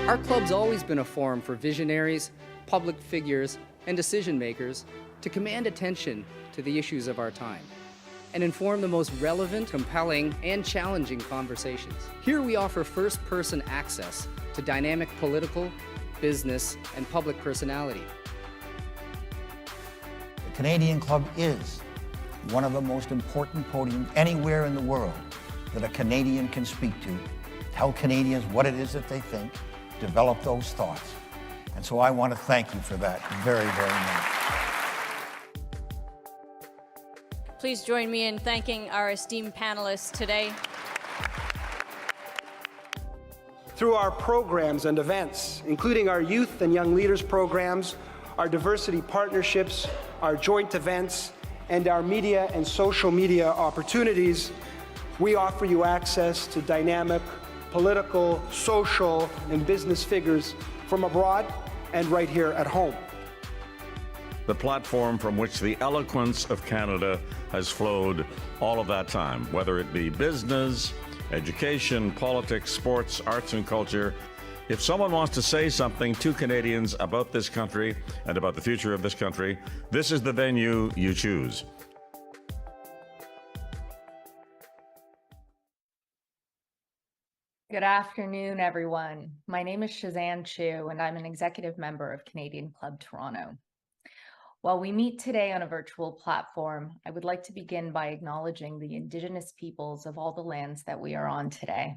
Our club's always been a forum for visionaries, public figures, and decision makers to command attention to the issues of our time and inform the most relevant, compelling, and challenging conversations. Here we offer first-person access to dynamic political, business, and public personality. The Canadian Club is one of the most important podiums anywhere in the world that a Canadian can speak to, tell Canadians what it is that they think, develop those thoughts. And so I want to thank you for that very, very much. Please join me in thanking our esteemed panelists today. Through our programs and events, including our youth and young leaders programs, our diversity partnerships, our joint events, and our media and social media opportunities, we offer you access to dynamic political, social, and business figures from abroad and right here at home. The platform from which the eloquence of Canada has flowed all of that time, whether it be business, education, politics, sports, arts, and culture. If someone wants to say something to Canadians about this country and about the future of this country, this is the venue you choose. Good afternoon, everyone. My name is Shazan Chu, and I'm an executive member of Canadian Club Toronto. While we meet today on a virtual platform, I would like to begin by acknowledging the Indigenous peoples of all the lands that we are on today.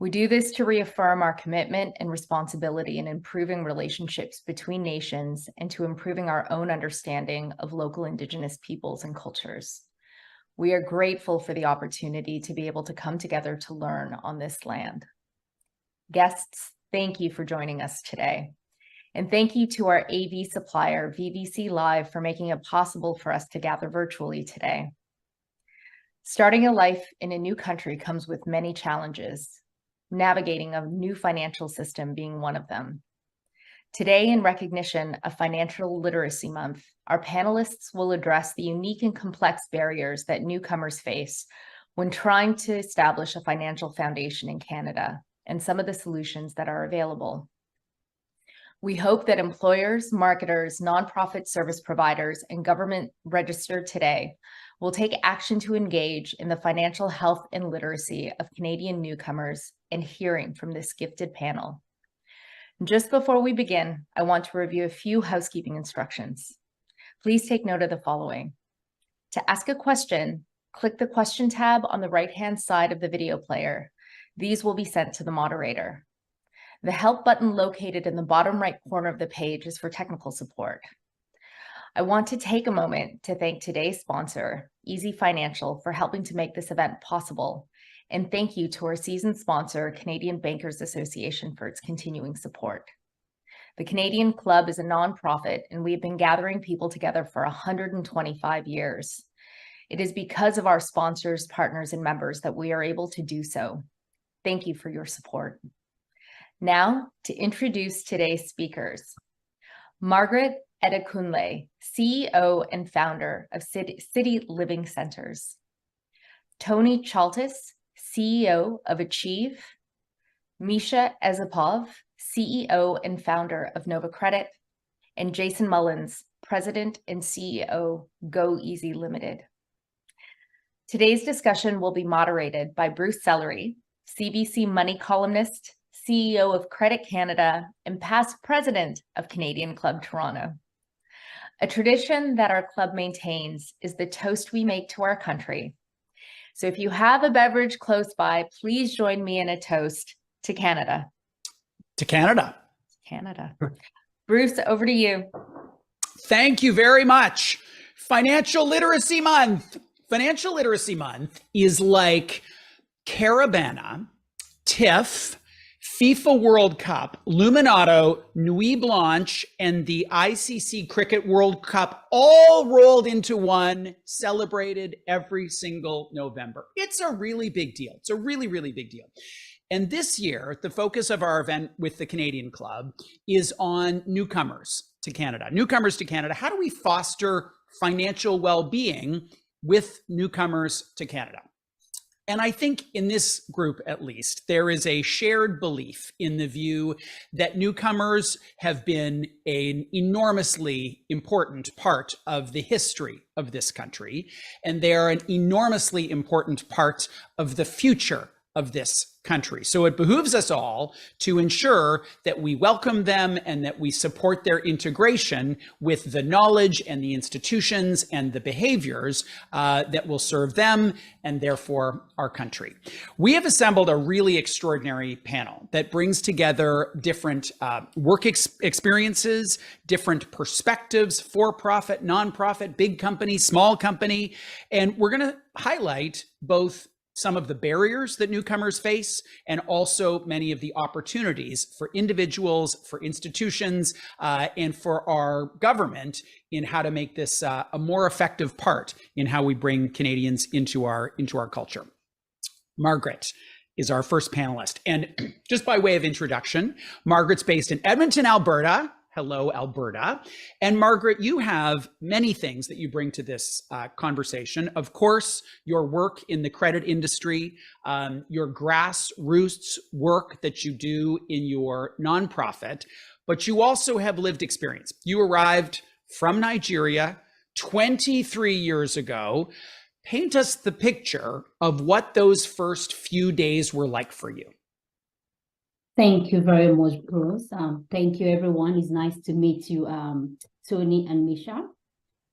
We do this to reaffirm our commitment and responsibility in improving relationships between nations and to improving our own understanding of local Indigenous peoples and cultures. We are grateful for the opportunity to be able to come together to learn on this land. Guests, thank you for joining us today. And thank you to our AV supplier, VVC Live, for making it possible for us to gather virtually today. Starting a life in a new country comes with many challenges, navigating a new financial system being one of them. Today, in recognition of Financial Literacy Month, our panelists will address the unique and complex barriers that newcomers face when trying to establish a financial foundation in Canada and some of the solutions that are available. We hope that employers, marketers, nonprofit service providers, and government registered today will take action to engage in the financial health and literacy of Canadian newcomers and hearing from this gifted panel. Just before we begin, I want to review a few housekeeping instructions. Please take note of the following. To ask a question, click the question tab on the right-hand side of the video player. These will be sent to the moderator. The help button located in the bottom right corner of the page is for technical support. I want to take a moment to thank today's sponsor, Easy Financial, for helping to make this event possible. And thank you to our seasoned sponsor, Canadian Bankers Association, for its continuing support. The Canadian Club is a nonprofit, and we've been gathering people together for 125 years. It is because of our sponsors, partners, and members that we are able to do so. Thank you for your support. Now, to introduce today's speakers. Margaret Adekunle, CEO and founder of City Living Centers. Tonie Chaltas, CEO of ACHÄV. Misha Esipov, CEO and founder of Nova Credit. And Jason Mullins, President and CEO, goeasy Limited. Today's discussion will be moderated by Bruce Sellery, CBC Money columnist, CEO of Credit Canada, and past president of Canadian Club Toronto. A tradition that our club maintains is the toast we make to our country. So if you have a beverage close by, please join me in a toast to Canada. To Canada. Canada. Bruce, over to you. Thank you very much. Financial Literacy Month. Financial Literacy Month is like Carabana, TIFF, FIFA World Cup, Luminato, Nuit Blanche, and the ICC Cricket World Cup all rolled into one, celebrated every single November. It's a really big deal. It's a really, really big deal. And this year, the focus of our event with the Canadian Club is on newcomers to Canada. Newcomers to Canada. How do we foster financial well-being with newcomers to Canada? And I think in this group, at least, there is a shared belief in the view that newcomers have been an enormously important part of the history of this country, and they are an enormously important part of the future of this country. So it behooves us all to ensure that we welcome them and that we support their integration with the knowledge and the institutions and the behaviors that will serve them and therefore our country. We have assembled a really extraordinary panel that brings together different work experiences, different perspectives, for-profit, nonprofit, big company, small company, and we're going to highlight both some of the barriers that newcomers face, and also many of the opportunities for individuals, for institutions, and for our government in how to make this a more effective part in how we bring Canadians into our culture. Margaret is our first panelist. And just by way of introduction, Margaret's based in Edmonton, Alberta. Hello, Alberta. And Margaret, you have many things that you bring to this conversation. Of course, your work in the credit industry, your grassroots work that you do in your nonprofit, but you also have lived experience. You arrived from Nigeria 23 years ago. Paint us the picture of what those first few days were like for you. Thank you very much, Bruce. Thank you, everyone. It's nice to meet you, Tonie and Misha.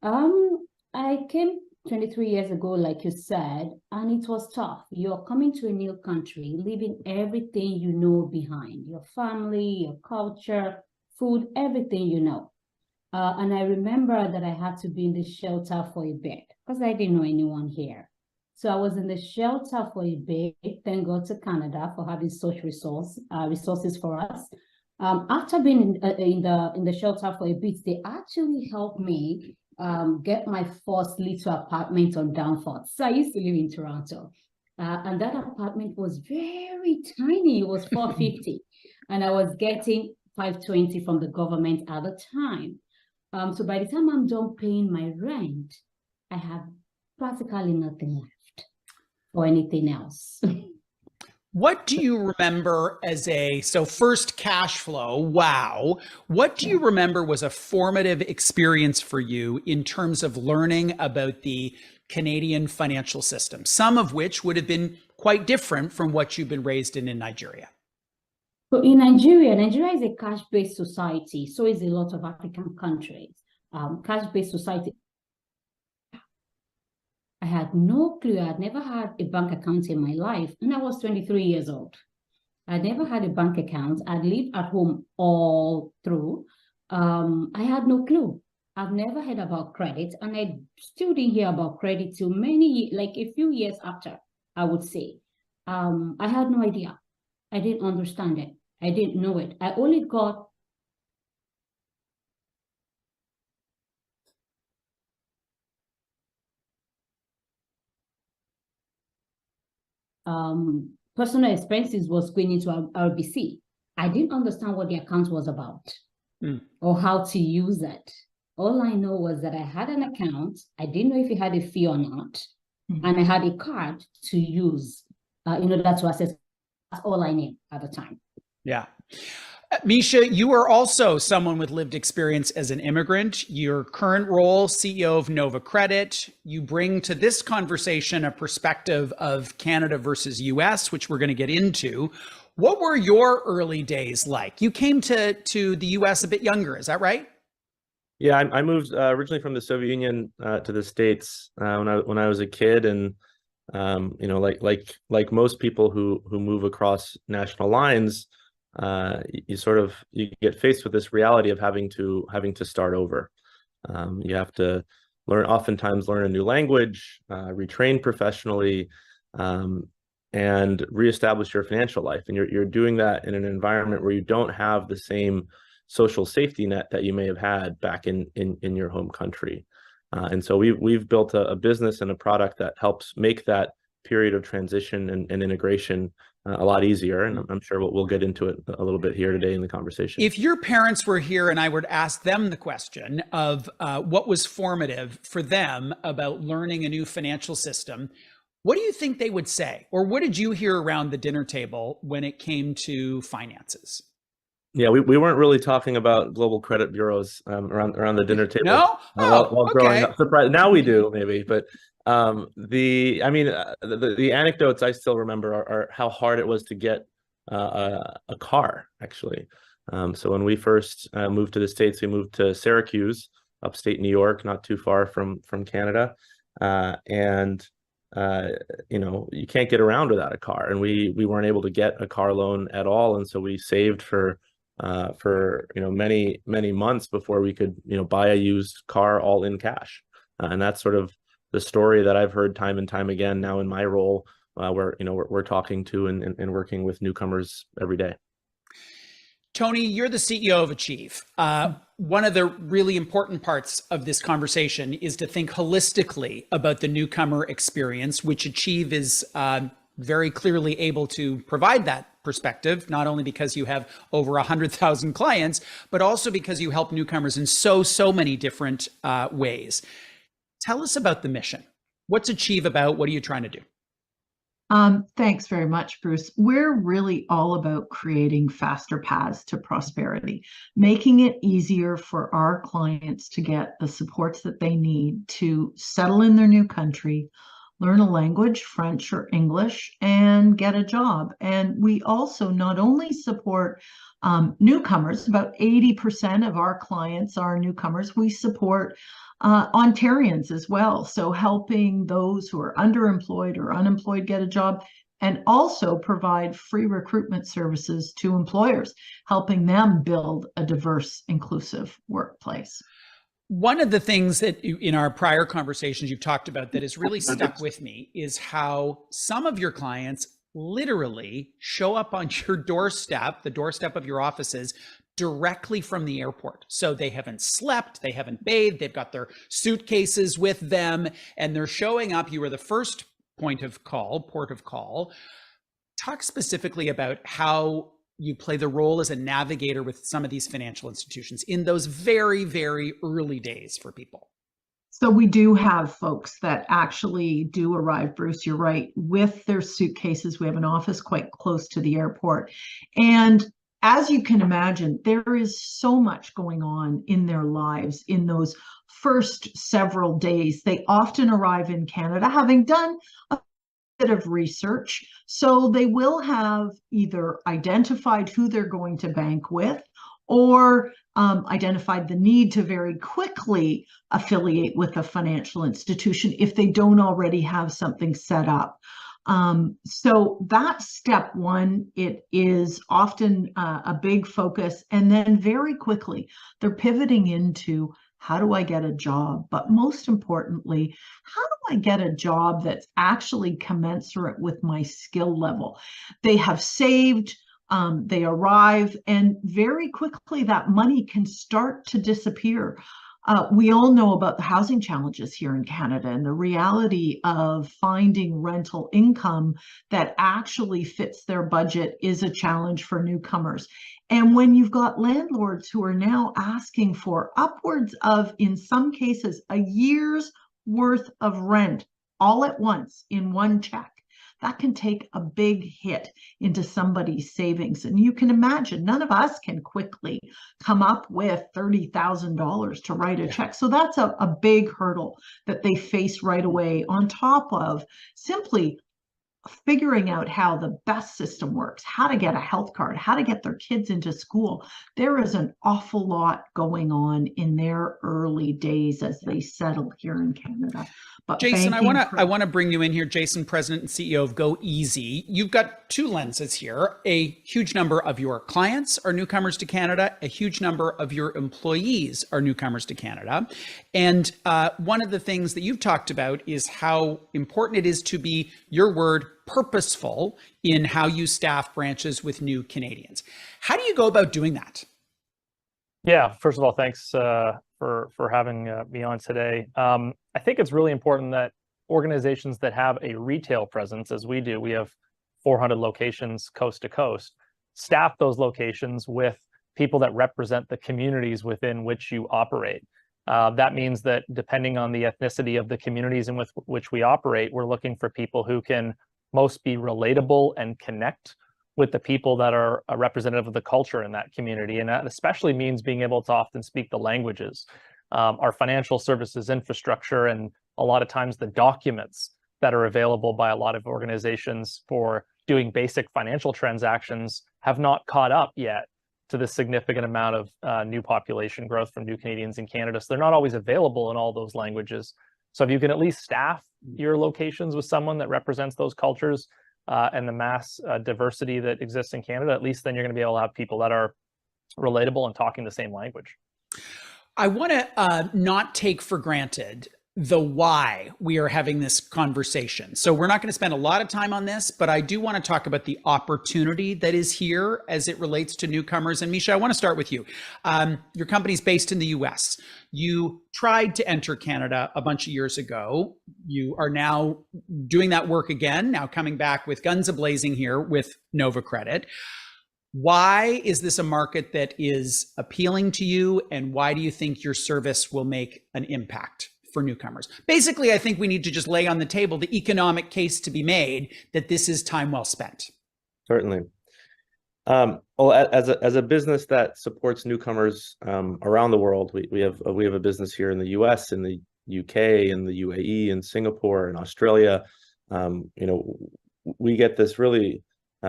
I came 23 years ago, like you said, and it was tough. You're coming to a new country, leaving everything you know behind, your family, your culture, food, everything you know. And I remember that I had to be in the shelter for a bit because I didn't know anyone here. So I was in the shelter for a bit. Thank God to Canada for having such resources for us. After being in the shelter for a bit, they actually helped me get my first little apartment on Danforth. So I used to live in Toronto, and that apartment was very tiny. It was 450, and I was getting 520 from the government at the time. So by the time I'm done paying my rent, I have practically nothing left or anything else. What do you remember so first cash flow, wow. What do you remember was a formative experience for you in terms of learning about the Canadian financial system, some of which would have been quite different from what you've been raised in Nigeria? So in Nigeria is a cash-based society. So is a lot of African countries. Cash-based society. I had no clue. I had never had a bank account in my life, and I was 23 years old. I never had a bank account. I'd lived at home all through. I had no clue. I've never heard about credit, and I still didn't hear about credit till like a few years after, I would say. I had no idea. I didn't understand it. I didn't know it. I only got personal expenses was going into RBC. I didn't understand what the account was about or how to use it. All I know was that I had an account. I didn't know if it had a fee or not. And I had a card to use in order to access. That's all I knew at the time. Yeah. Misha, you are also someone with lived experience as an immigrant. Your current role, CEO of Nova Credit, you bring to this conversation a perspective of Canada versus US, which we're going to get into. What were your early days like? You came to the US a bit younger, is that right? Yeah, I moved originally from the Soviet Union to the States when I was a kid, and you know, like most people who move across national lines, you get faced with this reality of having to start over. You have to oftentimes learn a new language, retrain professionally, and reestablish your financial life. And you're doing that in an environment where you don't have the same social safety net that you may have had back in your home country. And so we've built a business and a product that helps make that period of transition and integration a lot easier. And I'm sure we'll get into it a little bit here today in the conversation. If your parents were here and I were to ask them the question of what was formative for them about learning a new financial system, what do you think they would say? Or what did you hear around the dinner table when it came to finances? Yeah, we weren't really talking about global credit bureaus around the dinner table. No? While growing Okay. up. Surprised. Now we do, maybe, but the anecdotes I still remember are how hard it was to get a car, actually. So when we first moved to the States, we moved to Syracuse, upstate New York, not too far from Canada, and you can't get around without a car, and we weren't able to get a car loan at all, and so we saved for many months before we could buy a used car all in cash, and that's sort of the story that I've heard time and time again now in my role, where we're talking to and working with newcomers every day. Tonie, you're the CEO of ACHÄV. One of the really important parts of this conversation is to think holistically about the newcomer experience, which ACHÄV is very clearly able to provide that perspective, not only because you have over 100,000 clients, but also because you help newcomers in so many different ways. Tell us about the mission. What's ACHÄV about? What are you trying to do? Thanks very much, Bruce. We're really all about creating faster paths to prosperity, making it easier for our clients to get the supports that they need to settle in their new country, learn a language, French or English, and get a job. And we also not only support newcomers, about 80% of our clients are newcomers. We support Ontarians as well. So helping those who are underemployed or unemployed get a job, and also provide free recruitment services to employers, helping them build a diverse, inclusive workplace. One of the things that in our prior conversations you've talked about that has really stuck with me is how some of your clients literally show up on your doorstep, the doorstep of your offices, directly from the airport. So they haven't slept, they haven't bathed, they've got their suitcases with them, and they're showing up. You were the first port of call. Talk specifically about how you play the role as a navigator with some of these financial institutions in those very early days for people. So we do have folks that actually do arrive, Bruce, you're right, with their suitcases. We have an office quite close to the airport. And as you can imagine, there is so much going on in their lives in those first several days. They often arrive in Canada having done a bit of research. So they will have either identified who they're going to bank with, or identified the need to very quickly affiliate with a financial institution if they don't already have something set up. So that's step one. It is often a big focus. And then very quickly, they're pivoting into, how do I get a job? But most importantly, how do I get a job that's actually commensurate with my skill level? They have saved, they arrive, and very quickly that money can start to disappear. We all know about the housing challenges here in Canada, and the reality of finding rental income that actually fits their budget is a challenge for newcomers. And when you've got landlords who are now asking for upwards of, in some cases, a year's worth of rent all at once in one check, that can take a big hit into somebody's savings. And you can imagine, none of us can quickly come up with $30,000 to write a check. So that's a big hurdle that they face right away, on top of simply figuring out how the best system works, how to get a health card, how to get their kids into school. There is an awful lot going on in their early days as they settle here in Canada. But Jason, I want to bring you in here. Jason, President and CEO of goeasy. You've got two lenses here. A huge number of your clients are newcomers to Canada. A huge number of your employees are newcomers to Canada. And one of the things that you've talked about is how important it is to be, your word, purposeful in how you staff branches with new Canadians. How do you go about doing that? Yeah, first of all, thanks for having me on today. I think it's really important that organizations that have a retail presence, as we do, we have 400 locations coast to coast, staff those locations with people that represent the communities within which you operate. That means that depending on the ethnicity of the communities in which we operate, we're looking for people who can most be relatable and connect with the people that are representative of the culture in that community. And that especially means being able to often speak the languages. Our financial services infrastructure and a lot of times the documents that are available by a lot of organizations for doing basic financial transactions have not caught up yet to the significant amount of new population growth from new Canadians in Canada. So they're not always available in all those languages. So if you can at least staff your locations with someone that represents those cultures and the mass diversity that exists in Canada, at least then you're going to be able to have people that are relatable and talking the same language. I want to not take for granted the why we are having this conversation. So we're not going to spend a lot of time on this, but I do want to talk about the opportunity that is here as it relates to newcomers. And Misha, I want to start with you. Your company's based in the US. You tried to enter Canada a bunch of years ago. You are now doing that work again, now coming back with guns a-blazing here with Nova Credit. Why is this a market that is appealing to you? And why do you think your service will make an impact for newcomers? Basically, I think we need to just lay on the table the economic case to be made that this is time well spent. Certainly. Well, as a business that supports newcomers around the world, we have a business here in the US, in the UK, in the UAE, in Singapore, in Australia. We get this really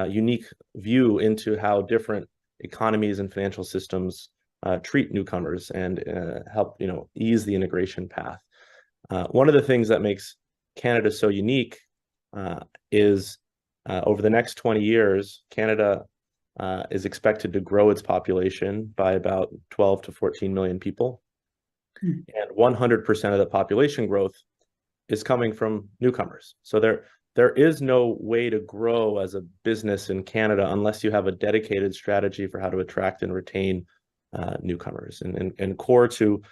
unique view into how different economies and financial systems treat newcomers and help ease the integration path. One of the things that makes Canada so unique is over the next 20 years, Canada is expected to grow its population by about 12 to 14 million people. And 100% of the population growth is coming from newcomers. So there is no way to grow as a business in Canada unless you have a dedicated strategy for how to attract and retain newcomers. And core to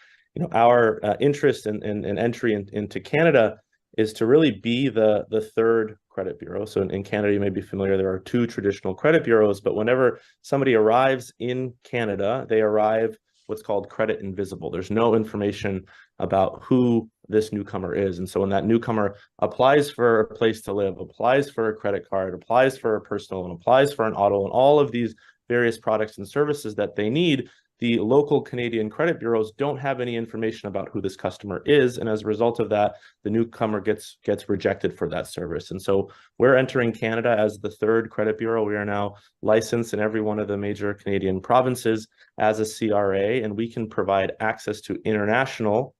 our interest and entry into Canada is to really be the third credit bureau. So in Canada, you may be familiar, there are two traditional credit bureaus, but whenever somebody arrives in Canada, they arrive what's called credit invisible. There's no information about who this newcomer is. And so when that newcomer applies for a place to live, applies for a credit card, applies for a personal loan, applies for an auto, and all of these various products and services that they need, the local Canadian credit bureaus don't have any information about who this customer is. And as a result of that, the newcomer gets rejected for that service. And so we're entering Canada as the third credit bureau. We are now licensed in every one of the major Canadian provinces as a CRA, and we can provide access to international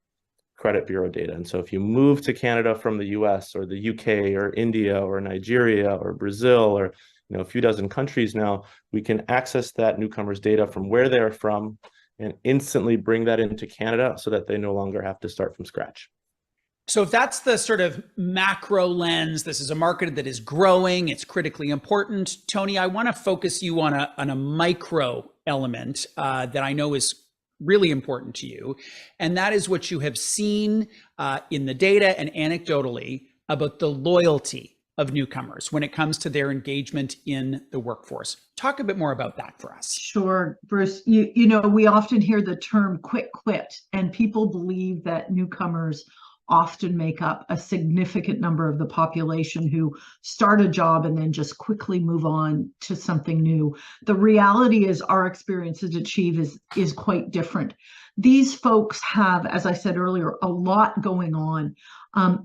credit bureau data. And so if you move to Canada from the US or the UK or India or Nigeria or Brazil or a few dozen countries now, we can access that newcomer's data from where they're from and instantly bring that into Canada so that they no longer have to start from scratch. So if that's the sort of macro lens, this is a market that is growing, it's critically important. Tonie, I want to focus you on a micro element that I know is really important to you. And that is what you have seen in the data and anecdotally about the loyalty of newcomers when it comes to their engagement in the workforce. Talk a bit more about that for us. Sure, Bruce. We often hear the term quick quit, and people believe that newcomers often make up a significant number of the population who start a job and then just quickly move on to something new. The reality is our experience at ACHÄV is quite different. These folks have, as I said earlier, a lot going on.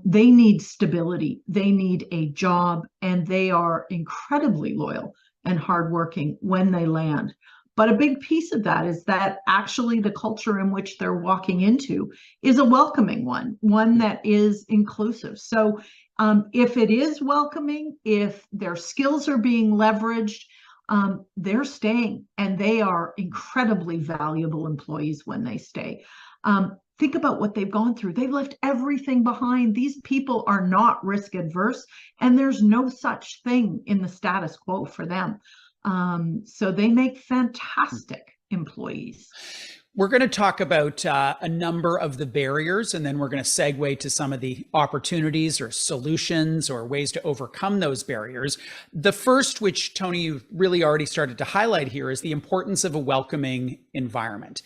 They need stability, they need a job, and they are incredibly loyal and hardworking when they land. But a big piece of that is that actually the culture in which they're walking into is a welcoming one that is inclusive. So if it is welcoming, if their skills are being leveraged, they're staying, and they are incredibly valuable employees when they stay. Think about what they've gone through. They've left everything behind. These people are not risk adverse, and there's no such thing in the status quo for them. So they make fantastic employees. We're going to talk about a number of the barriers, and then we're going to segue to some of the opportunities or solutions or ways to overcome those barriers. The first, which Tonie, you've really already started to highlight here, is the importance of a welcoming environment.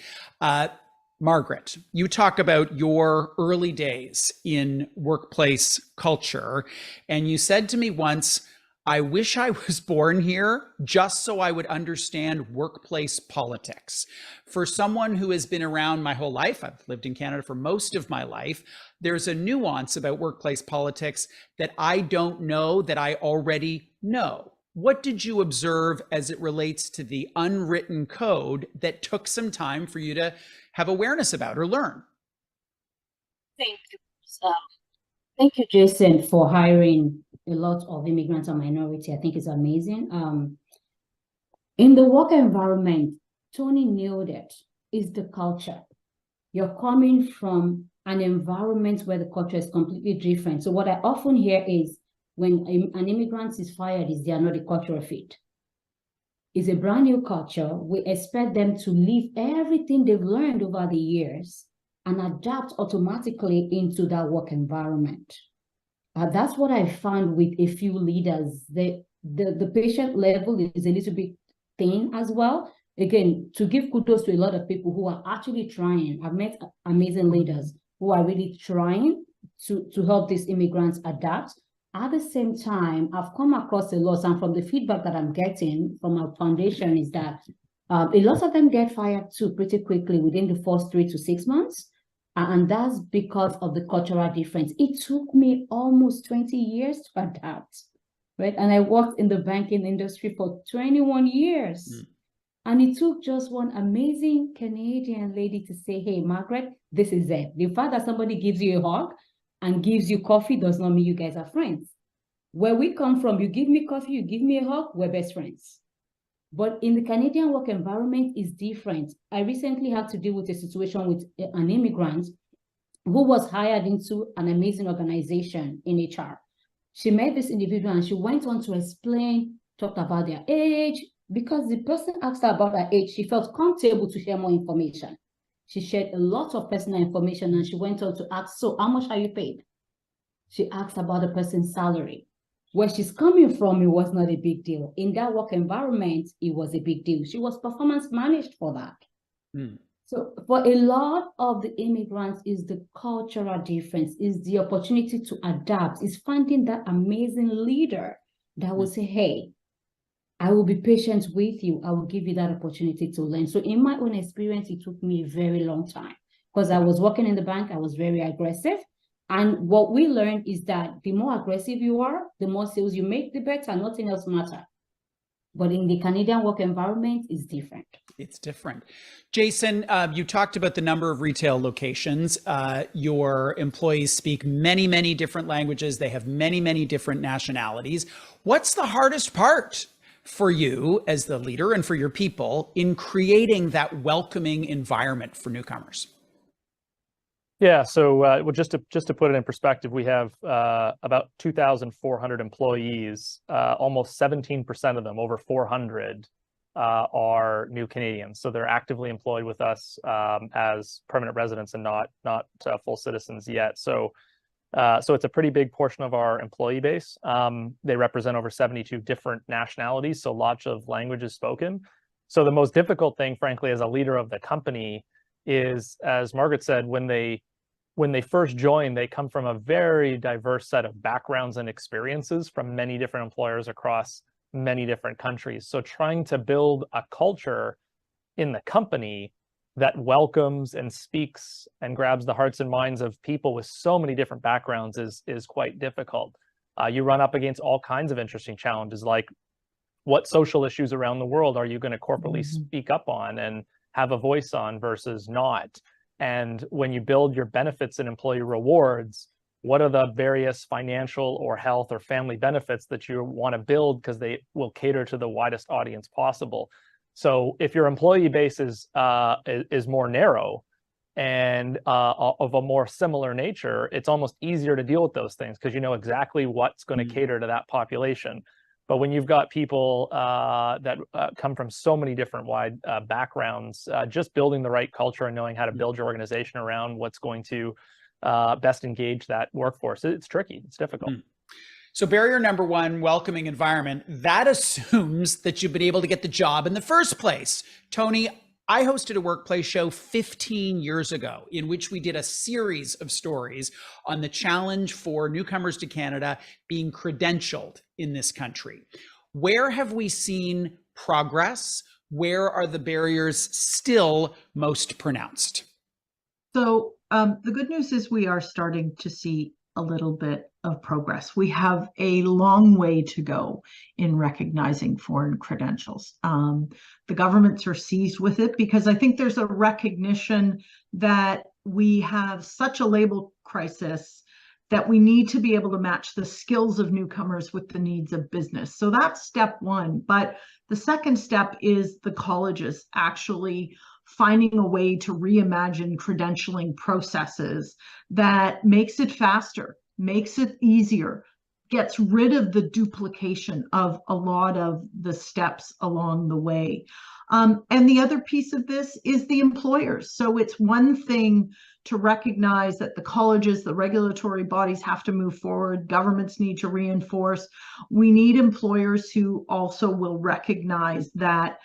Margaret, you talk about your early days in workplace culture, and you said to me once, I wish I was born here just so I would understand workplace politics. For someone who has been around my whole life, I've lived in Canada for most of my life, there's a nuance about workplace politics that I don't know that I already know. What did you observe as it relates to the unwritten code that took some time for you to have awareness about or learn? Thank you. Thank you, Jason, for hiring a lot of immigrants and minority. I think it's amazing. In the work environment, Tonie nailed it, is the culture. You're coming from an environment where the culture is completely different. So what I often hear is when an immigrant is fired is they are not a cultural fit. It's a brand new culture. We expect them to leave everything they've learned over the years and adapt automatically into that work environment. That's what I found with a few leaders. The patient level is a little bit thin as well. Again, to give kudos to a lot of people who are actually trying. I've met amazing leaders who are really trying to help these immigrants adapt. At the same time, I've come across a lot, and from the feedback that I'm getting from our foundation is that a lot of them get fired too pretty quickly within the first 3 to 6 months. And that's because of the cultural difference. It took me almost 20 years to adapt, right? And I worked in the banking industry for 21 years. And it took just one amazing Canadian lady to say, hey, Margaret, this is it. The fact that somebody gives you a hug and gives you coffee does not mean you guys are friends. Where we come from, you give me coffee, you give me a hug, we're best friends. But in the Canadian work environment is different. I recently had to deal with a situation with an immigrant who was hired into an amazing organization in HR. She met this individual and she went on to explain, talked about their age. Because the person asked her about her age, she felt comfortable to share more information. She shared a lot of personal information and she went on to ask, so how much are you paid? She asked about the person's salary. Where she's coming from, it was not a big deal. In that work environment, it was a big deal. She was performance managed for that. So for a lot of the immigrants is the cultural difference, is the opportunity to adapt, is finding that amazing leader that will say, hey, I will be patient with you. I will give you that opportunity to learn. So in my own experience, it took me a very long time because I was working in the bank. I was very aggressive. And what we learned is that the more aggressive you are, the more sales you make, the better. Nothing else matters. But in the Canadian work environment, it's different. It's different. Jason, you talked about the number of retail locations. Your employees speak many, many different languages. They have many, many different nationalities. What's the hardest part for you as the leader and for your people in creating that welcoming environment for newcomers? Yeah, so well, just to put it in perspective, we have about 2,400 employees. Almost 17% of them, over 400, are new Canadians. So they're actively employed with us as permanent residents and not full citizens yet. So it's a pretty big portion of our employee base. They represent over 72 different nationalities, so lots of languages spoken. So the most difficult thing, frankly, as a leader of the company is, as Margaret said, when they first join, they come from a very diverse set of backgrounds and experiences from many different employers across many different countries. So trying to build a culture in the company that welcomes and speaks and grabs the hearts and minds of people with so many different backgrounds is quite difficult. You run up against all kinds of interesting challenges, like what social issues around the world are you going to corporately speak up on and have a voice on versus not? And when you build your benefits and employee rewards, what are the various financial or health or family benefits that you want to build because they will cater to the widest audience possible? So if your employee base is more narrow and of a more similar nature, it's almost easier to deal with those things because you know exactly what's going to cater to that population. But when you've got people that come from so many different wide backgrounds, just building the right culture and knowing how to build your organization around what's going to best engage that workforce, it's tricky, it's difficult. So barrier number one, welcoming environment, that assumes that you've been able to get the job in the first place. Tonie, I hosted a workplace show 15 years ago in which we did a series of stories on the challenge for newcomers to Canada being credentialed in this country. Where have we seen progress? Where are the barriers still most pronounced? So the good news is we are starting to see a little bit of progress. We have a long way to go in recognizing foreign credentials. The governments are seized with it because I think there's a recognition that we have such a label crisis that we need to be able to match the skills of newcomers with the needs of business. So that's step one. But the second step is the colleges actually finding a way to reimagine credentialing processes that makes it faster, makes it easier, gets rid of the duplication of a lot of the steps along the way. And the other piece of this is the employers. So it's one thing to recognize that the colleges, the regulatory bodies have to move forward, governments need to reinforce. We need employers who also will recognize that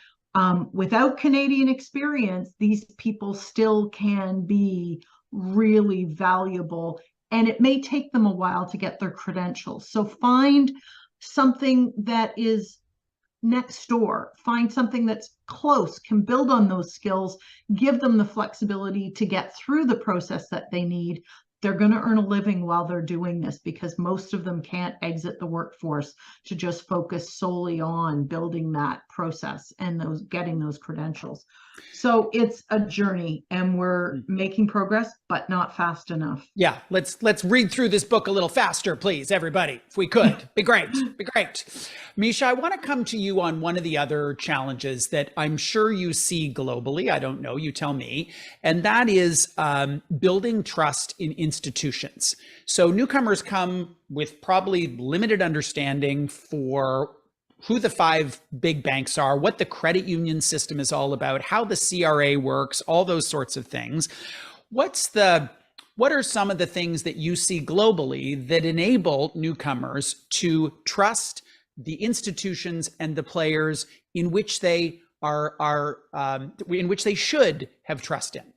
without Canadian experience, these people still can be really valuable, and it may take them a while to get their credentials. So find something that is next door, find something that's close, can build on those skills, give them the flexibility to get through the process that they need. They're going to earn a living while they're doing this because most of them can't exit the workforce to just focus solely on building that process and getting those credentials. So it's a journey and we're making progress, but not fast enough. Yeah, let's read through this book a little faster, please, everybody, if we could. Be great, be great. Misha, I want to come to you on one of the other challenges that I'm sure you see globally. I don't know, you tell me. And that is building trust in institutions. So newcomers come with probably limited understanding for who the 5 big banks are, what the credit union system is all about, how the CRA works, all those sorts of things. What are some of the things that you see globally that enable newcomers to trust the institutions and the players in which they in which they should have trust in?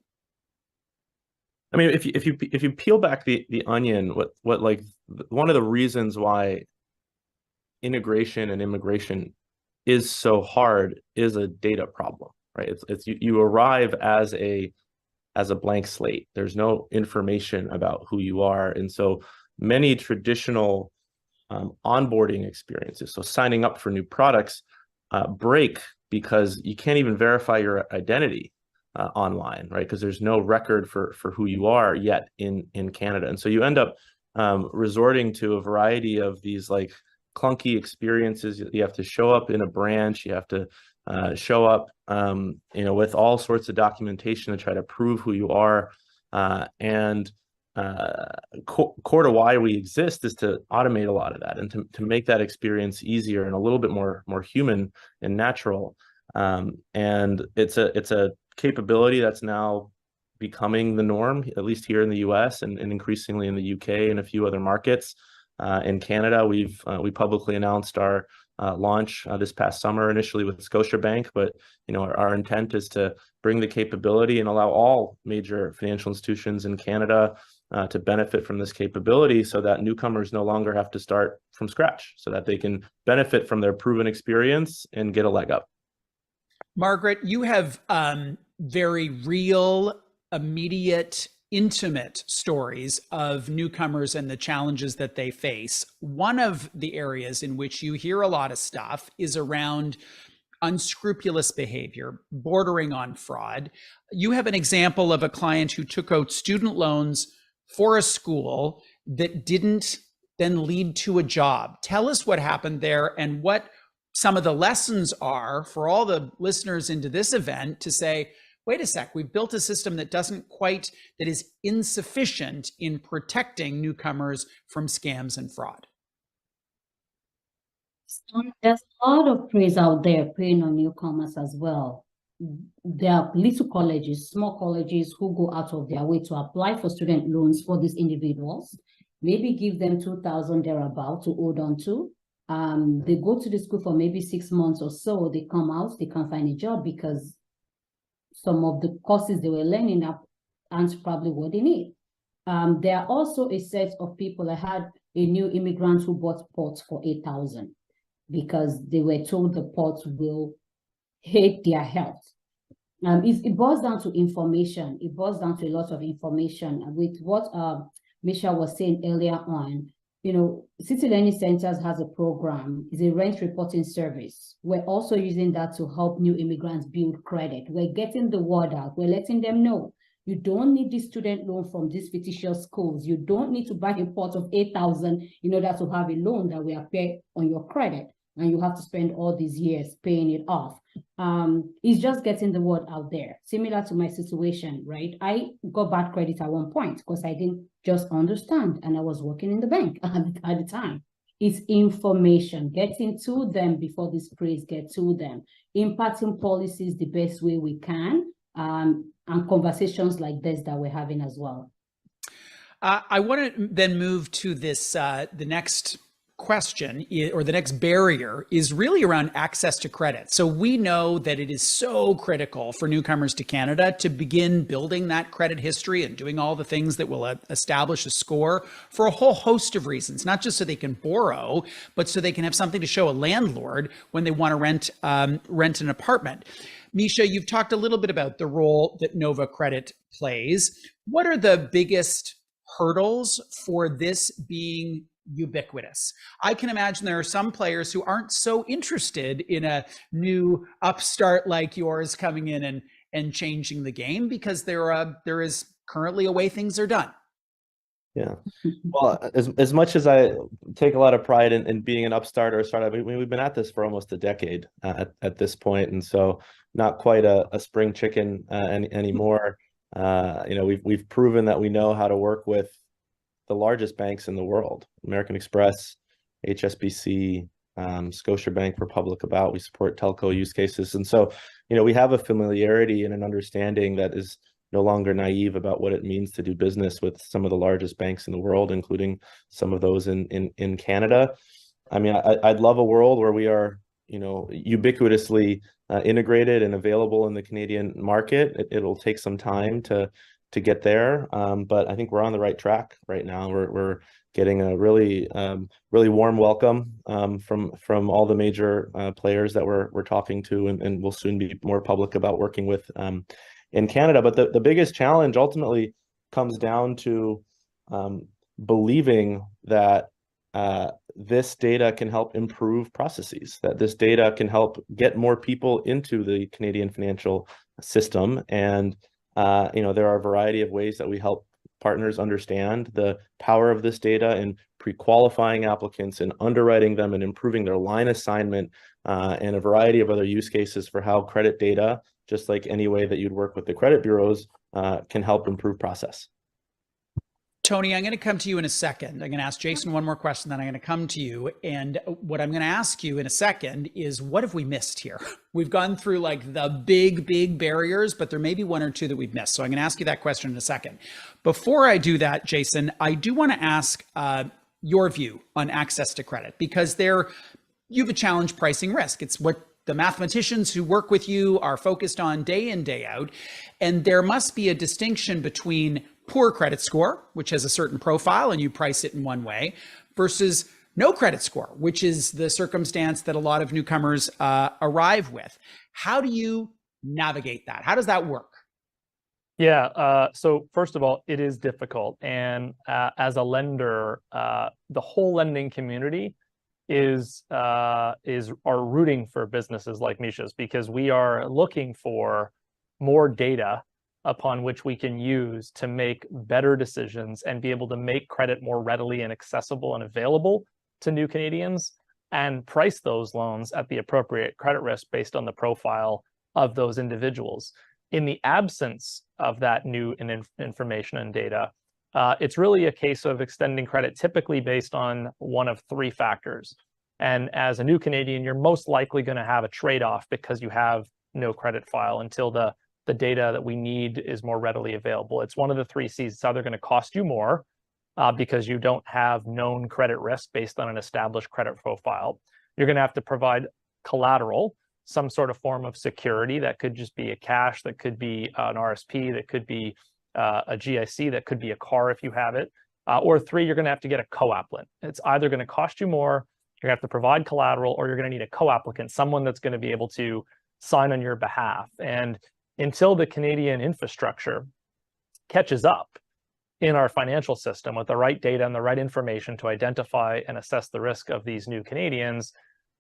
I mean, if you peel back the onion, what like one of the reasons why integration and immigration is so hard is a data problem, right? It's you arrive as a blank slate. There's no information about who you are, and so many traditional onboarding experiences, so signing up for new products, break because you can't even verify your identity online, right? Because there's no record for who you are yet in Canada, and so you end up resorting to a variety of these like clunky experiences. You have to show up in a branch, you have to show up with all sorts of documentation to try to prove who you are, and core to why we exist is to automate a lot of that and to make that experience easier and a little bit more human and natural, and it's a capability that's now becoming the norm, at least here in the US and increasingly in the UK and a few other markets. In Canada, we publicly announced our launch this past summer, initially with Scotiabank, but our intent is to bring the capability and allow all major financial institutions in Canada to benefit from this capability, so that newcomers no longer have to start from scratch, so that they can benefit from their proven experience and get a leg up. Margaret, you have very real, immediate, intimate stories of newcomers and the challenges that they face. One of the areas in which you hear a lot of stuff is around unscrupulous behavior, bordering on fraud. You have an example of a client who took out student loans for a school that didn't then lead to a job. Tell us what happened there and what some of the lessons are for all the listeners into this event to say, wait a sec, we've built a system that that is insufficient in protecting newcomers from scams and fraud. There's a lot of praise out there paying on newcomers as well. There are little colleges, small colleges who go out of their way to apply for student loans for these individuals, maybe give them 2,000 thereabout to hold on to. They go to the school for maybe 6 months or so, they come out, they can't find a job because some of the courses they were learning aren't probably what they need. There are also a set of people. I had a new immigrant who bought pots for 8,000 because they were told the pots will hate their health. It boils down to information. It boils down to a lot of information. With what Misha was saying earlier on, City Learning Centers has a program, it's a rent reporting service. We're also using that to help new immigrants build credit. We're getting the word out. We're letting them know you don't need this student loan from these fictitious schools. You don't need to buy a pot of 8,000 in order to have a loan that will appear on your credit, and you have to spend all these years paying it off. It's just getting the word out there. Similar to my situation, right? I got bad credit at one point because I didn't just understand, and I was working in the bank at the time. It's information, getting to them before this praise get to them, impacting policies the best way we can, and conversations like this that we're having as well. I want to then move to this, the next question, or the next barrier, is really around access to credit. So we know that it is so critical for newcomers to Canada to begin building that credit history and doing all the things that will establish a score for a whole host of reasons, not just so they can borrow, but so they can have something to show a landlord when they want to rent an apartment. Misha, you've talked a little bit about the role that Nova Credit plays. What are the biggest hurdles for this being ubiquitous? I can imagine there are some players who aren't so interested in a new upstart like yours coming in and changing the game, because there is currently a way things are done. Yeah. Well, as much as I take a lot of pride in being an upstart or a startup, we've been at this for almost a decade at this point, and so not quite a spring chicken anymore. We've proven that we know how to work with the largest banks in the world: American Express, HSBC, Scotiabank, Republic About. We support telco use cases, and so we have a familiarity and an understanding that is no longer naive about what it means to do business with some of the largest banks in the world, including some of those in Canada. I mean, I'd love a world where we are, ubiquitously integrated and available in the Canadian market. It'll take some time to get there, but I think we're on the right track right now. We're getting a really warm welcome from all the major players that we're talking to, and we'll soon be more public about working with in Canada. But the biggest challenge ultimately comes down to believing that this data can help improve processes, that this data can help get more people into the Canadian financial system. And there are a variety of ways that we help partners understand the power of this data in pre-qualifying applicants and underwriting them and improving their line assignment, and a variety of other use cases for how credit data, just like any way that you'd work with the credit bureaus, can help improve process. Tonie, I'm going to come to you in a second. I'm going to ask Jason one more question, then I'm going to come to you. And what I'm going to ask you in a second is, what have we missed here? We've gone through like the big barriers, but there may be one or two that we've missed. So I'm going to ask you that question in a second. Before I do that, Jason, I do want to ask your view on access to credit, because you have a challenge pricing risk. It's what the mathematicians who work with you are focused on day in, day out. And there must be a distinction between poor credit score, which has a certain profile and you price it in one way, versus no credit score, which is the circumstance that a lot of newcomers arrive with. How do you navigate that? How does that work? Yeah, so first of all, it is difficult. And as a lender, the whole lending community are rooting for businesses like Misha's, because we are looking for more data upon which we can use to make better decisions and be able to make credit more readily and accessible and available to new Canadians, and price those loans at the appropriate credit risk based on the profile of those individuals. In the absence of that new information and data, it's really a case of extending credit typically based on one of three factors. And as a new Canadian, you're most likely going to have a trade-off because you have no credit file until the data that we need is more readily available. It's one of the three C's. It's either going to cost you more because you don't have known credit risk based on an established credit profile. You're going to have to provide collateral some sort of form of security. That could just be a cash, that could be an RSP, that could be a GIC, that could be a car if you have it. Or 3, you're going to have to get a co-applicant. It's either going to cost you more, you're going to have to provide collateral, or you're going to need a co-applicant, someone that's going to be able to sign on your behalf. And until the Canadian infrastructure catches up in our financial system with the right data and the right information to identify and assess the risk of these new Canadians,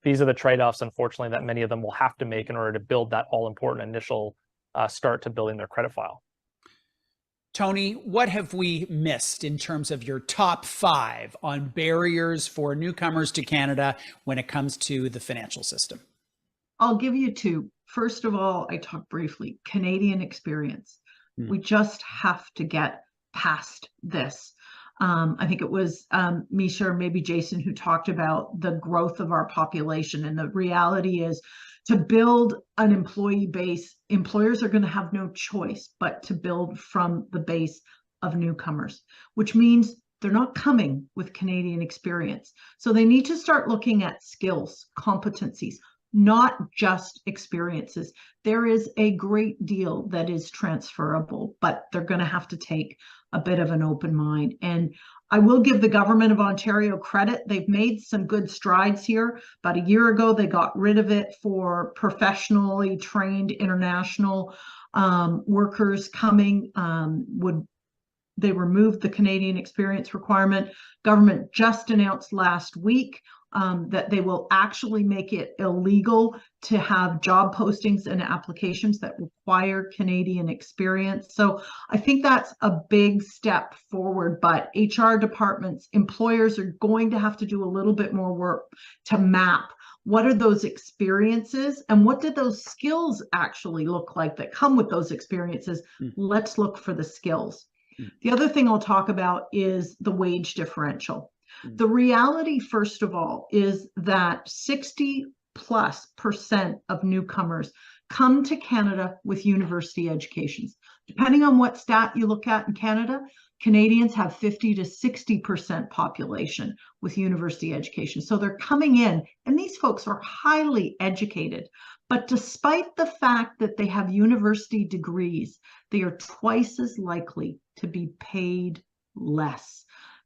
these are the trade-offs, unfortunately, that many of them will have to make in order to build that all-important initial start to building their credit file. Tonie, what have we missed in terms of your top 5 on barriers for newcomers to Canada when it comes to the financial system? I'll give you 2. First of all, I talked briefly, Canadian experience. We just have to get past this. I think it was Misha or maybe Jason who talked about the growth of our population. And the reality is, to build an employee base, employers are going to have no choice but to build from the base of newcomers, which means they're not coming with Canadian experience. So they need to start looking at skills, competencies, not just experiences. There is a great deal that is transferable, but they're going to have to take a bit of an open mind. And I will give the government of Ontario credit. They've made some good strides here. About a year ago, they got rid of it for professionally trained international workers coming. They removed the Canadian experience requirement. Government just announced last week that they will actually make it illegal to have job postings and applications that require Canadian experience. So I think that's a big step forward, but HR departments, employers are going to have to do a little bit more work to map what are those experiences and what did those skills actually look like that come with those experiences. Let's look for the skills. The other thing I'll talk about is the wage differential. The reality, first of all, is that 60+% of newcomers come to Canada with university educations. Depending on what stat you look at in Canada, Canadians have 50 to 60% population with university education. So they're coming in, and these folks are highly educated. But despite the fact that they have university degrees, they are twice as likely to be paid less.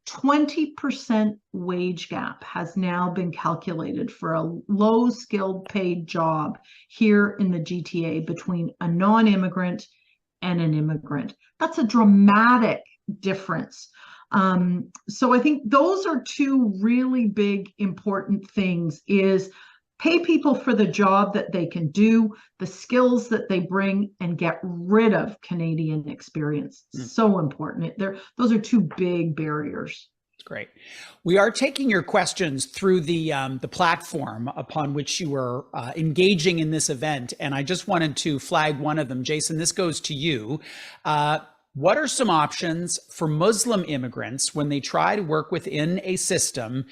20% wage gap has now been calculated for a low skilled paid job here in the GTA between a non-immigrant and an immigrant. That's a dramatic difference. So I think those are 2 really big important things, is pay people for the job that they can do, the skills that they bring, and get rid of Canadian experience. So important. Those are 2 big barriers. Great. We are taking your questions through the platform upon which you are engaging in this event. And I just wanted to flag one of them. Jason, this goes to you. What are some options for Muslim immigrants when they try to work within a system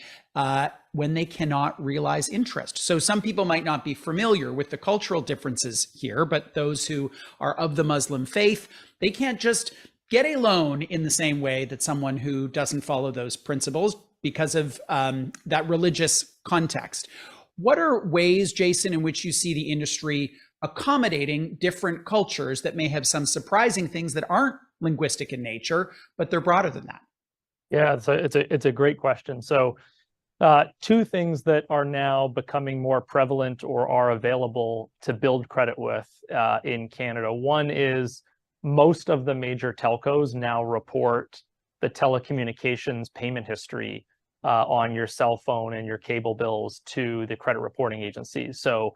when they cannot realize interest? So some people might not be familiar with the cultural differences here, but those who are of the Muslim faith, they can't just get a loan in the same way that someone who doesn't follow those principles because of that religious context. What are ways, Jason, in which you see the industry accommodating different cultures that may have some surprising things that aren't linguistic in nature, but they're broader than that? Yeah, it's a great question. So 2 things that are now becoming more prevalent or are available to build credit with in Canada. One is most of the major telcos now report the telecommunications payment history on your cell phone and your cable bills to the credit reporting agencies. So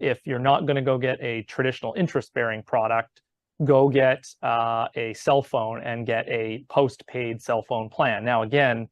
if you're not going to go get a traditional interest-bearing product, go get a cell phone and get a post-paid cell phone plan. Now, again,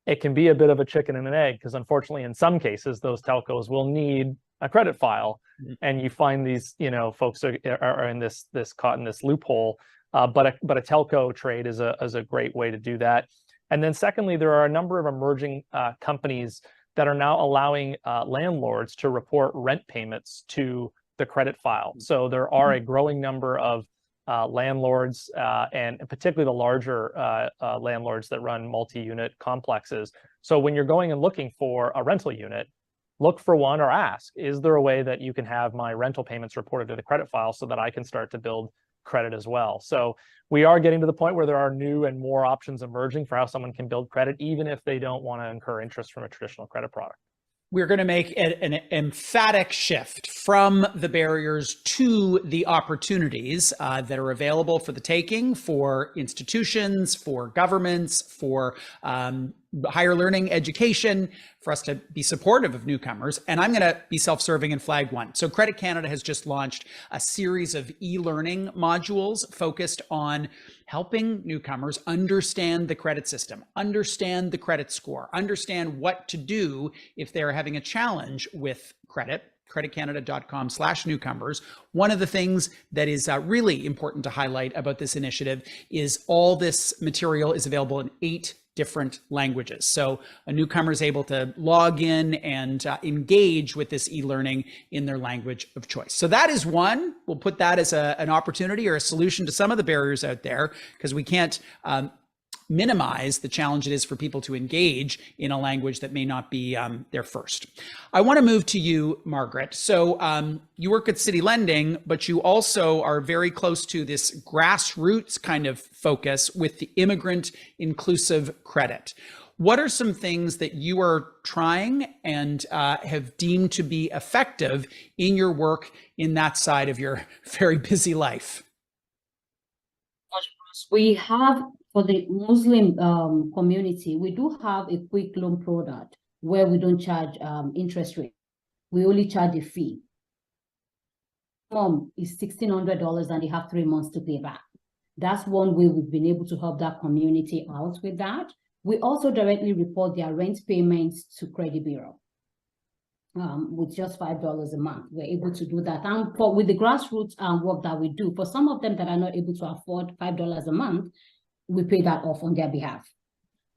it can be a bit of a chicken and an egg, because unfortunately, in some cases, those telcos will need a credit file, and you find these, folks are in this caught in this loophole. But a telco trade is a great way to do that. And then secondly, there are a number of emerging companies that are now allowing landlords to report rent payments to the credit file. So there are a growing number of landlords, and particularly the larger landlords that run multi-unit complexes. So when you're going and looking for a rental unit, look for one or ask, is there a way that you can have my rental payments reported to the credit file so that I can start to build credit as well? So we are getting to the point where there are new and more options emerging for how someone can build credit, even if they don't want to incur interest from a traditional credit product. We're going to make an emphatic shift from the barriers to the opportunities that are available for the taking for institutions, for governments, for higher learning education, for us to be supportive of newcomers. And I'm going to be self-serving and flag one. So Credit Canada has just launched a series of e-learning modules focused on helping newcomers understand the credit system, understand the credit score, understand what to do if they're having a challenge with credit. creditcanada.com/newcomers. One of the things that is really important to highlight about this initiative is all this material is available in 8 different languages. So a newcomer is able to log in and engage with this e-learning in their language of choice. So that is one. We'll put that as an opportunity or a solution to some of the barriers out there, because we can't minimize the challenge it is for people to engage in a language that may not be their first. I want to move to you, Margaret. So you work at City Lending, but you also are very close to this grassroots kind of focus with the immigrant inclusive credit. What are some things that you are trying and have deemed to be effective in your work in that side of your very busy life? We have, for the Muslim community, we do have a quick loan product where we don't charge interest rate. We only charge a fee. Is $1,600 and they have 3 months to pay back. That's one way we've been able to help that community out with that. We also directly report their rent payments to Credit Bureau. With just $5 a month, we're able to do that. And with the grassroots work that we do, for some of them that are not able to afford $5 a month, we pay that off on their behalf.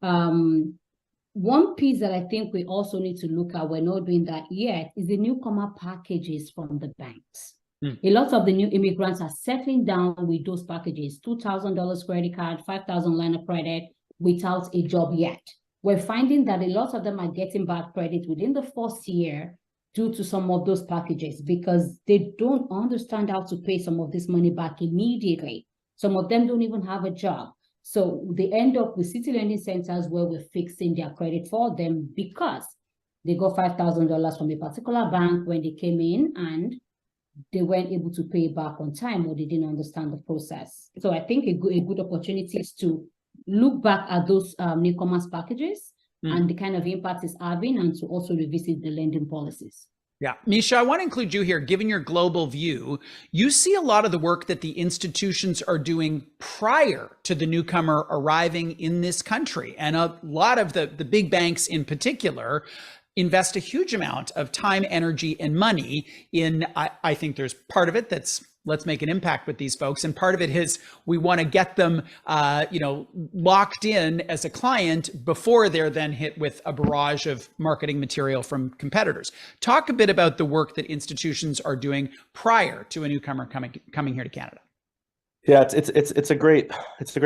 One piece that I think we also need to look at, we're not doing that yet, is the newcomer packages from the banks. A lot of the new immigrants are settling down with those packages, $2,000 credit card, $5,000 line of credit, without a job yet. We're finding that a lot of them are getting bad credit within the first year due to some of those packages, because they don't understand how to pay some of this money back immediately. Some of them don't even have a job. So they end up with city lending centers where we're fixing their credit for them because they got $5,000 from a particular bank when they came in and they weren't able to pay back on time, or they didn't understand the process. So I think a good opportunity is to look back at those newcomers packages and the kind of impact it's having, and to also revisit the lending policies. Yeah. Misha, I want to include you here. Given your global view, you see a lot of the work that the institutions are doing prior to the newcomer arriving in this country. And a lot of the big banks in particular invest a huge amount of time, energy, and money in, I think there's part of it that's, let's make an impact with these folks. And part of it is we want to get them, locked in as a client before they're then hit with a barrage of marketing material from competitors. Talk a bit about the work that institutions are doing prior to a newcomer coming here to Canada. Yeah, it's a great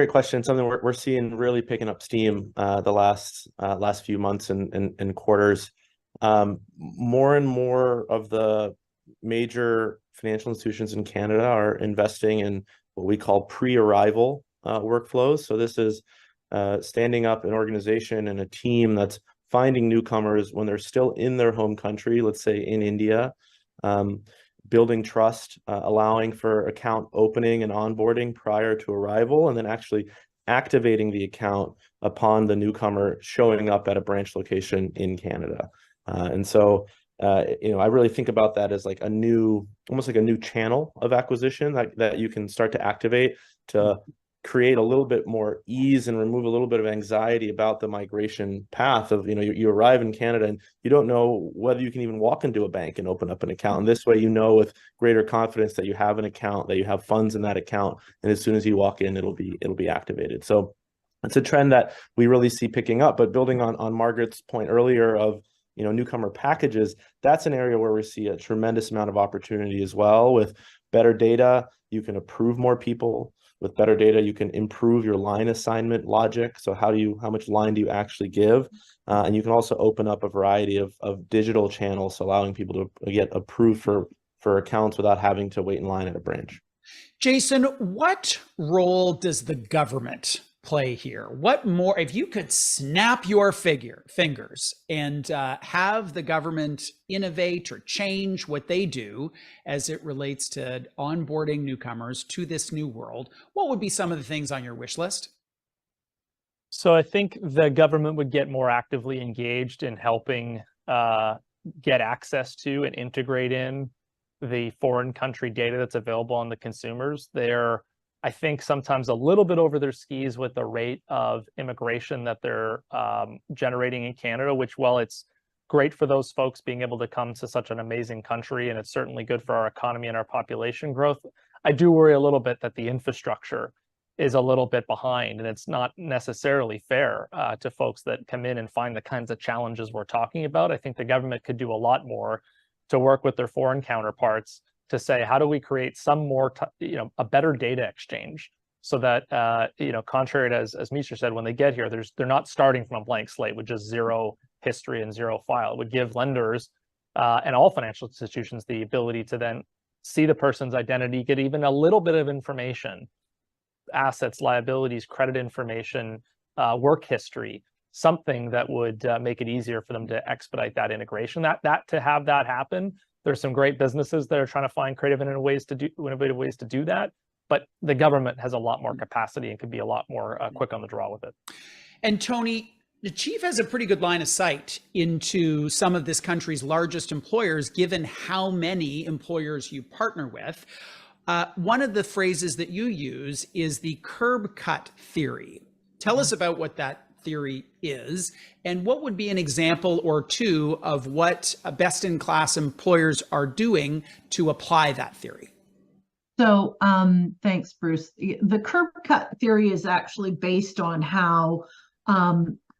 question. Something we're seeing really picking up steam the last few months and quarters. More and more of the major financial institutions in Canada are investing in what we call pre-arrival workflows. So this is standing up an organization and a team that's finding newcomers when they're still in their home country, let's say in India, building trust, allowing for account opening and onboarding prior to arrival, and then actually activating the account upon the newcomer showing up at a branch location in Canada. And so I really think about that as like almost like a new channel of acquisition that you can start to activate to create a little bit more ease and remove a little bit of anxiety about the migration path of, you arrive in Canada and you don't know whether you can even walk into a bank and open up an account. And this way, with greater confidence that you have an account, that you have funds in that account. And as soon as you walk in, it'll be activated. So it's a trend that we really see picking up. But building on Margaret's point earlier of, newcomer packages, that's an area where we see a tremendous amount of opportunity as well. With better data, you can approve more people. With better data, you can improve your line assignment logic. So how much line do you actually give? And you can also open up a variety of digital channels, allowing people to get approved for accounts without having to wait in line at a branch. Jason, what role does the government play here? What more, if you could snap your fingers and have the government innovate or change what they do as it relates to onboarding newcomers to this new world, what would be some of the things on your wish list? So I think the government would get more actively engaged in helping get access to and integrate in the foreign country data that's available on the consumers. They're, I think, sometimes a little bit over their skis with the rate of immigration that they're generating in Canada, which, while it's great for those folks being able to come to such an amazing country, and it's certainly good for our economy and our population growth, I do worry a little bit that the infrastructure is a little bit behind, and it's not necessarily fair to folks that come in and find the kinds of challenges we're talking about. I think the government could do a lot more to work with their foreign counterparts to say, how do we create some more, a better data exchange, so that, contrary to, as Misha said, when they get here, they're not starting from a blank slate with just zero history and zero file. It would give lenders and all financial institutions the ability to then see the person's identity, get even a little bit of information, assets, liabilities, credit information, work history, something that would make it easier for them to expedite that integration. To have that happen, there's some great businesses that are trying to find creative and innovative ways to do that, but the government has a lot more capacity and could be a lot more quick on the draw with it. And Tonie, the chief has a pretty good line of sight into some of this country's largest employers, given how many employers you partner with. One of the phrases that you use is the curb cut theory. Tell us about what that theory is, and what would be an example or two of what best-in-class employers are doing to apply that theory. So thanks, Bruce. The curb cut theory is actually based on how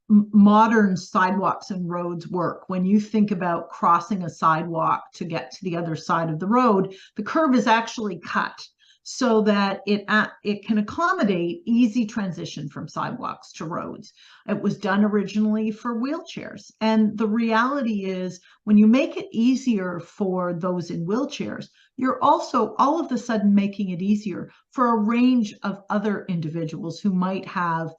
modern sidewalks and roads work. When you think about crossing a sidewalk to get to the other side of the road, the curb is actually cut so that it can accommodate easy transition from sidewalks to roads. It was done originally for wheelchairs. And the reality is, when you make it easier for those in wheelchairs, you're also all of a sudden making it easier for a range of other individuals who might have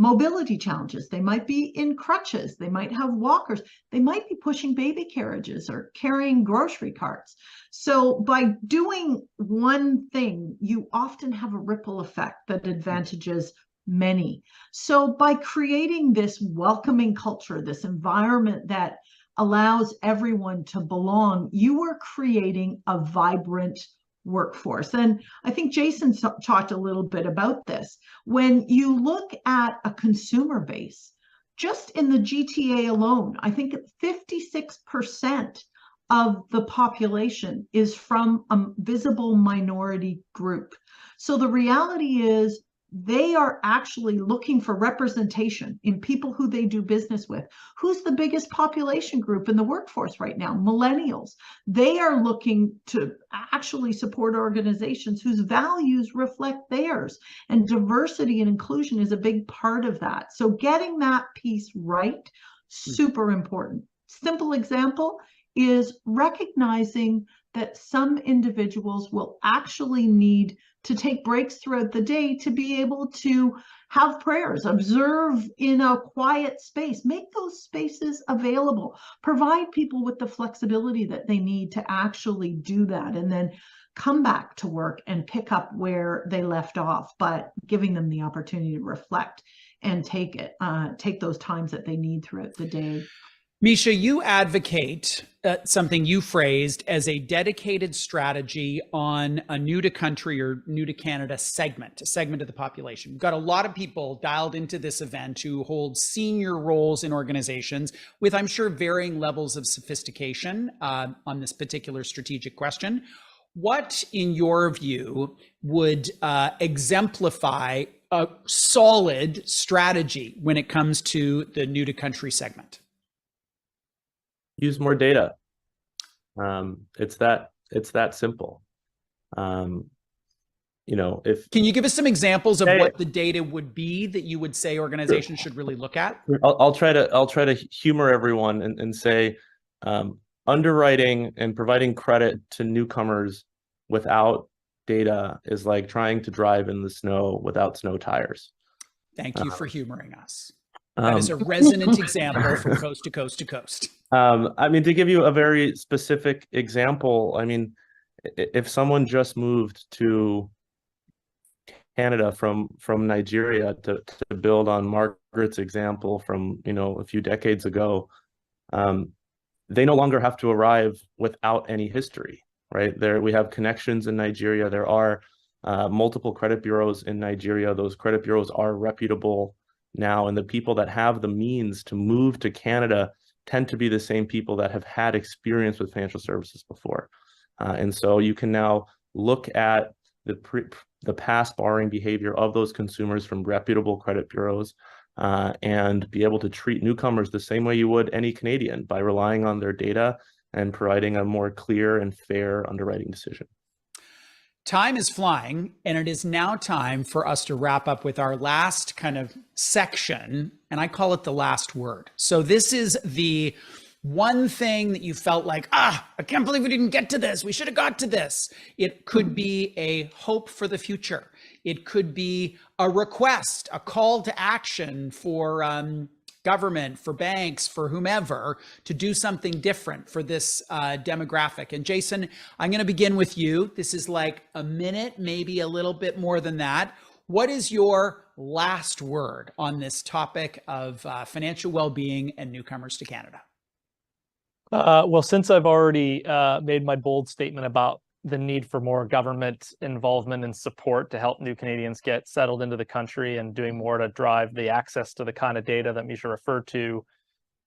mobility challenges. They might be in crutches, they might have walkers, they might be pushing baby carriages or carrying grocery carts. So by doing one thing, you often have a ripple effect that advantages many. So by creating this welcoming culture, this environment that allows everyone to belong, you are creating a vibrant workforce. And I think Jason talked a little bit about this. When you look at a consumer base, just in the GTA alone, I think 56% of the population is from a visible minority group. So the reality is, they are actually looking for representation in people who they do business with. Who's the biggest population group in the workforce right now? Millennials. They are looking to actually support organizations whose values reflect theirs. And diversity and inclusion is a big part of that. So getting that piece right, super important. Simple example is recognizing that some individuals will actually need to take breaks throughout the day to be able to have prayers, observe in a quiet space, make those spaces available, provide people with the flexibility that they need to actually do that, and then come back to work and pick up where they left off, but giving them the opportunity to reflect and take those times that they need throughout the day. Misha, you advocate something you phrased as a dedicated strategy on a new to country or new to Canada segment, a segment of the population. We've got a lot of people dialed into this event who hold senior roles in organizations with, I'm sure, varying levels of sophistication on this particular strategic question. What, in your view, would exemplify a solid strategy when it comes to the new to country segment? Use more data. It's that simple. if Can you give us some examples of what the data would be that you would say organizations should really look at? I'll try to humor everyone and say underwriting and providing credit to newcomers without data is like trying to drive in the snow without snow tires. Thank you for humoring us. That is a resonant example from coast to coast to coast. I mean, to give you a very specific example, I mean, if someone just moved to Canada from Nigeria, to build on Margaret's example from a few decades ago, they no longer have to arrive without any history, right? We have connections in Nigeria. There are multiple credit bureaus in Nigeria. Those credit bureaus are reputable now, and the people that have the means to move to Canada tend to be the same people that have had experience with financial services before. And so you can now look at the past borrowing behavior of those consumers from reputable credit bureaus and be able to treat newcomers the same way you would any Canadian, by relying on their data and providing a more clear and fair underwriting decision. Time is flying, and it is now time for us to wrap up with our last kind of section, and I call it the last word. So this is the one thing that you felt like, I can't believe we didn't get to this. We should have got to this. It could be a hope for the future. It could be a request, a call to action for government, for banks, for whomever, to do something different for this demographic. And Jason, I'm going to begin with you. This is like a minute, maybe a little bit more than that. What is your last word on this topic of financial well-being and newcomers to Canada? Well, since I've already made my bold statement about the need for more government involvement and support to help new Canadians get settled into the country and doing more to drive the access to the kind of data that Misha referred to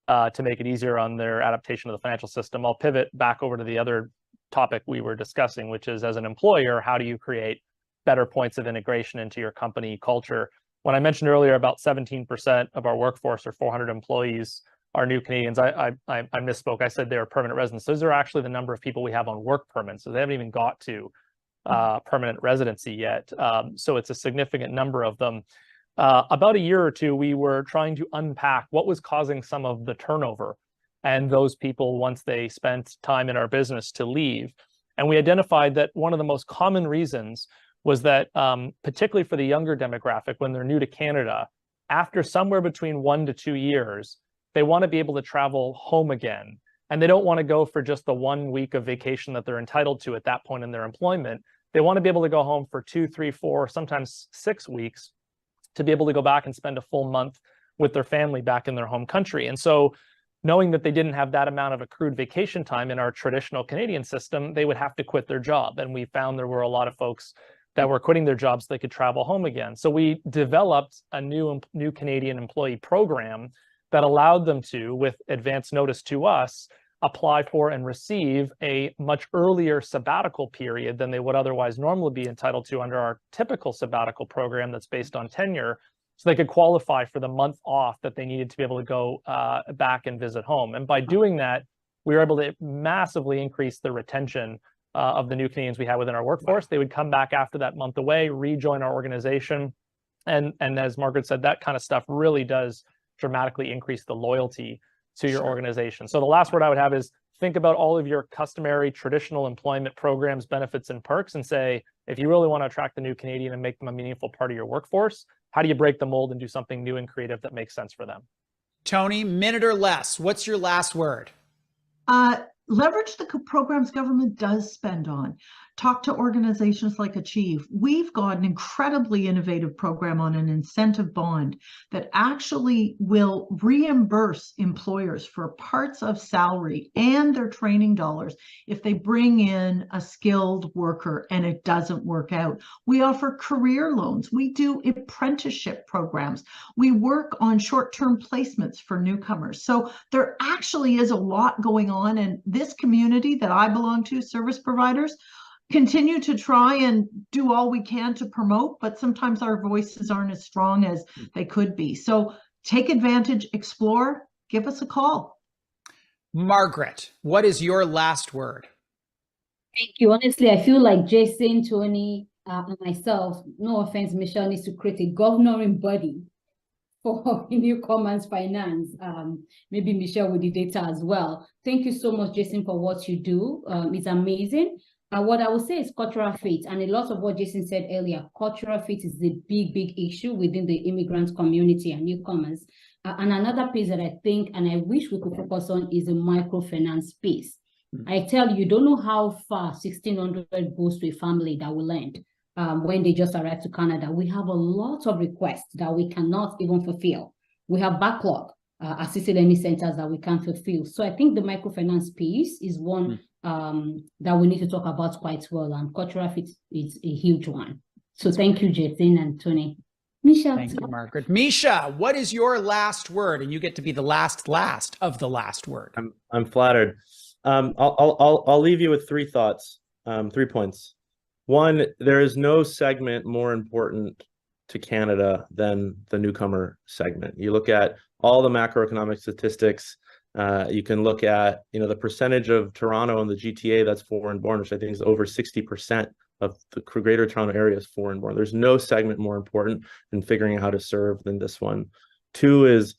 make it easier on their adaptation to the financial system, I'll pivot back over to the other topic we were discussing, which is, as an employer, how do you create better points of integration into your company culture? When I mentioned earlier about 17% of our workforce, or 400 employees, are new Canadians, I misspoke. I said they are permanent residents. Those are actually the number of people we have on work permits. So they haven't even got to permanent residency yet. So it's a significant number of them. About a year or two, we were trying to unpack what was causing some of the turnover and those people, once they spent time in our business, to leave. And we identified that one of the most common reasons was that, particularly for the younger demographic, when they're new to Canada, after somewhere between 1 to 2 years, they want to be able to travel home again. And they don't want to go for just the 1 week of vacation that they're entitled to at that point in their employment. They want to be able to go home for 2, 3, 4, sometimes 6 weeks, to be able to go back and spend a full month with their family back in their home country. And so, knowing that they didn't have that amount of accrued vacation time in our traditional Canadian system, they would have to quit their job. And we found there were a lot of folks that were quitting their jobs so they could travel home again. So we developed a new Canadian employee program that allowed them to, with advance notice to us, apply for and receive a much earlier sabbatical period than they would otherwise normally be entitled to under our typical sabbatical program that's based on tenure, so they could qualify for the month off that they needed to be able to go back and visit home. And by doing that, we were able to massively increase the retention of the new Canadians we had within our workforce. They would come back after that month away, rejoin our organization. And as Margaret said, that kind of stuff really does dramatically increase the loyalty to your organization. So the last word I would have is, think about all of your customary traditional employment programs, benefits, and perks, and say, if you really want to attract the new Canadian and make them a meaningful part of your workforce, how do you break the mold and do something new and creative that makes sense for them? Tonie, minute or less, what's your last word? Leverage the programs government does spend on. Talk to organizations like ACHÄV. We've got an incredibly innovative program on an incentive bond that actually will reimburse employers for parts of salary and their training dollars if they bring in a skilled worker and it doesn't work out. We offer career loans. We do apprenticeship programs. We work on short-term placements for newcomers. So there actually is a lot going on, and this community that I belong to, service providers, continue to try and do all we can to promote, but sometimes our voices aren't as strong as they could be. So take advantage, explore, give us a call. Margaret, what is your last word? Thank you. Honestly, I feel like Jason, Tonie, and myself, no offense, Michelle needs to create a governing body for Newcomers finance. Maybe Michelle with the data as well. Thank you so much, Jason, for what you do. It's amazing. What I would say is cultural fit, and a lot of what Jason said earlier, cultural fit is the big issue within the immigrant community and newcomers. And another piece that I think, and I wish we could focus on, is the microfinance space. I tell you, you don't know how far 1,600 goes to a family that will end when they just arrive to Canada. We have a lot of requests that we cannot even fulfill. We have backlog assisted learning centers that we can't fulfill. So I think the microfinance piece is one that we need to talk about quite well, and cultural fit is a huge one. So thank you, Jason and Tonie. Misha. Thank you, Margaret. Misha, what is your last word? And you get to be the last of the last word. I'm flattered. I'll leave you with 3 thoughts, 3 points. One, there is no segment more important to Canada than the newcomer segment. You look at all the macroeconomic statistics. You can look at, the percentage of Toronto and the GTA that's foreign born, which I think is over 60% of the greater Toronto area is foreign born. There's no segment more important in figuring out how to serve than this one. 2 is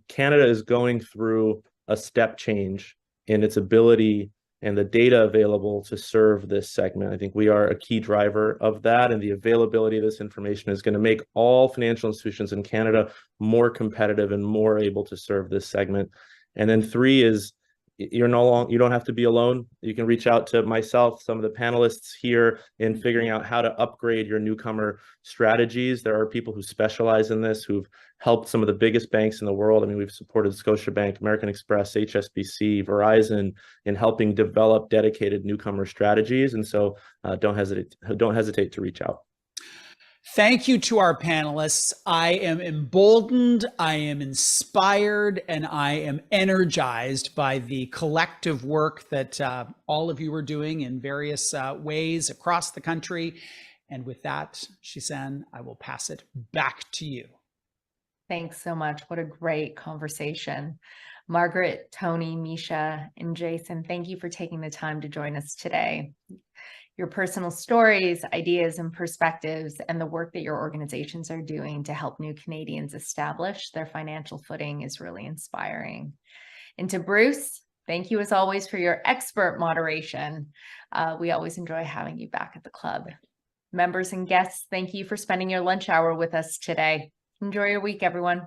Canada is going through a step change in its ability and the data available to serve this segment. I think we are a key driver of that, and the availability of this information is going to make all financial institutions in Canada more competitive and more able to serve this segment. And then 3 is you don't have to be alone. You can reach out to myself, some of the panelists here, in figuring out how to upgrade your newcomer strategies. There are people who specialize in this, who've helped some of the biggest banks in the world. I mean, we've supported Scotiabank, American Express, HSBC, Verizon in helping develop dedicated newcomer strategies. And so don't hesitate to reach out. Thank you to our panelists. I am emboldened, I am inspired, and I am energized by the collective work that all of you are doing in various ways across the country. And with that, Shizan, I will pass it back to you. Thanks so much. What a great conversation. Margaret, Tonie, Misha, and Jason, thank you for taking the time to join us today. Your personal stories, ideas, and perspectives, and the work that your organizations are doing to help new Canadians establish their financial footing is really inspiring. And to Bruce, thank you as always for your expert moderation. We always enjoy having you back at the club. Members and guests, thank you for spending your lunch hour with us today. Enjoy your week, everyone.